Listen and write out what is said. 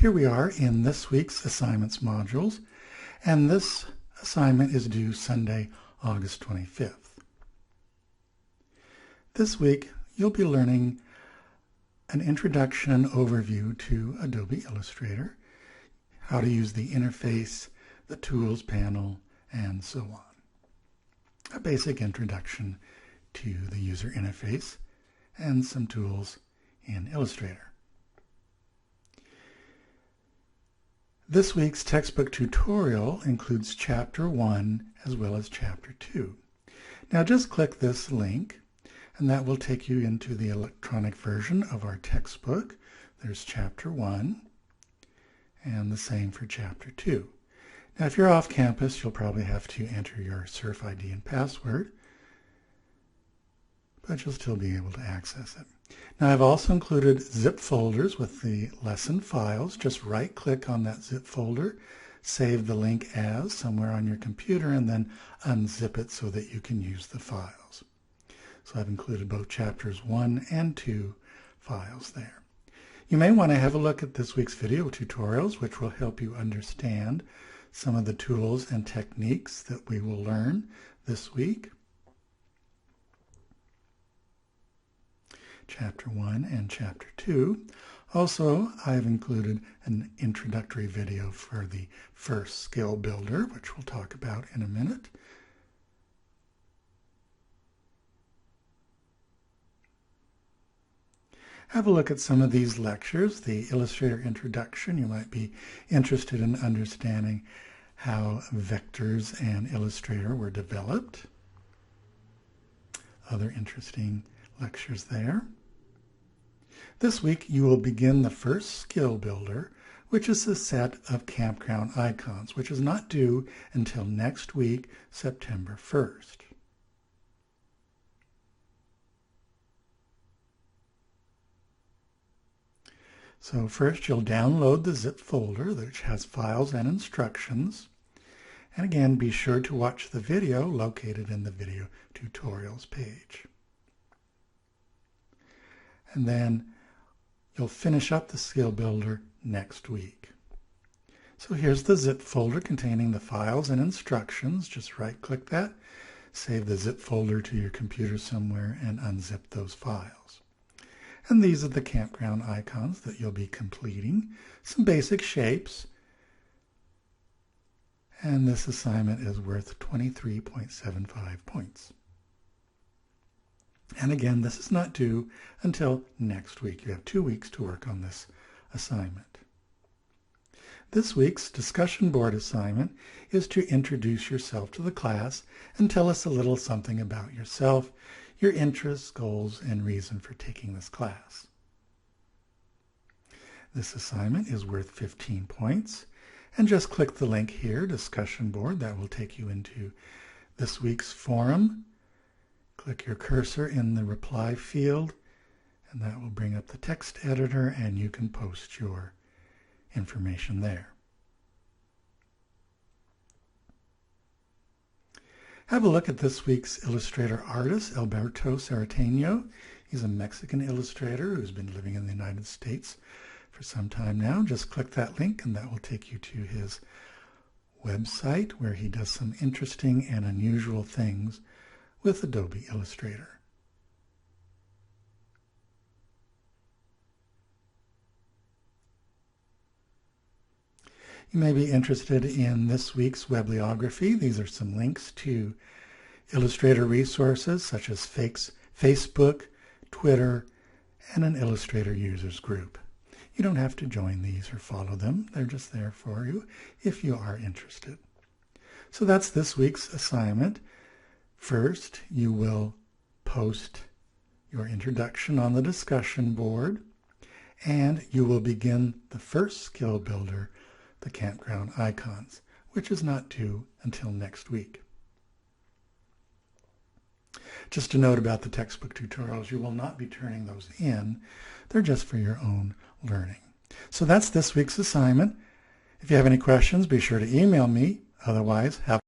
Here we are in this week's assignments modules, and this assignment is due Sunday, August 25th. This week, you'll be learning an introduction overview to Adobe Illustrator, how to use the interface, the tools panel, and so on. A basic introduction to the user interface and some tools in Illustrator. This week's textbook tutorial includes Chapter 1 as well as Chapter 2. Now just click this link and that will take you into the electronic version of our textbook. There's Chapter 1 and the same for Chapter 2. Now if you're off campus, you'll probably have to enter your Surf ID and password, but you'll still be able to access it. Now I've also included zip folders with the lesson files. Just right click on that zip folder, save the link as somewhere on your computer, and then unzip it so that you can use the files. So I've included both chapters 1 and 2 files there. You may want to have a look at this week's video tutorials, which will help you understand some of the tools and techniques that we will learn this week. Chapter 1 and Chapter 2. Also, I've included an introductory video for the first skill builder, which we'll talk about in a minute. Have a look at some of these lectures. The Illustrator Introduction, you might be interested in understanding how vectors and Illustrator were developed. Other interesting lectures there. This week you will begin the first skill builder, which is a set of campground icons, which is not due until next week, September 1st. So first you'll download the zip folder, which has files and instructions. And again, be sure to watch the video located in the video tutorials page. And then you'll finish up the skill builder next week. So here's the zip folder containing the files and instructions. Just right click that, save the zip folder to your computer somewhere, and unzip those files. And these are the campground icons that you'll be completing. Some basic shapes. And this assignment is worth 23.75 points. And again, this is not due until next week. You have 2 weeks to work on this assignment. This week's discussion board assignment is to introduce yourself to the class and tell us a little something about yourself, your interests, goals, and reason for taking this class. This assignment is worth 15 points. And just click the link here, discussion board. That will take you into this week's forum. Click your cursor in the reply field, and that will bring up the text editor, and you can post your information there. Have a look at this week's Illustrator artist, Alberto Serrateno. He's a Mexican illustrator who's been living in the United States for some time now. Just click that link, and that will take you to his website, where he does some interesting and unusual things with Adobe Illustrator. You may be interested in this week's Webliography. These are some links to Illustrator resources such as Facebook, Twitter, and an Illustrator users group. You don't have to join these or follow them. They're just there for you if you are interested. So that's this week's assignment. First, you will post your introduction on the discussion board, and you will begin the first skill builder, the campground icons, which is not due until next week. Just a note about the textbook tutorials, you will not be turning those in. They're just for your own learning. So that's this week's assignment. If you have any questions, be sure to email me. Otherwise, have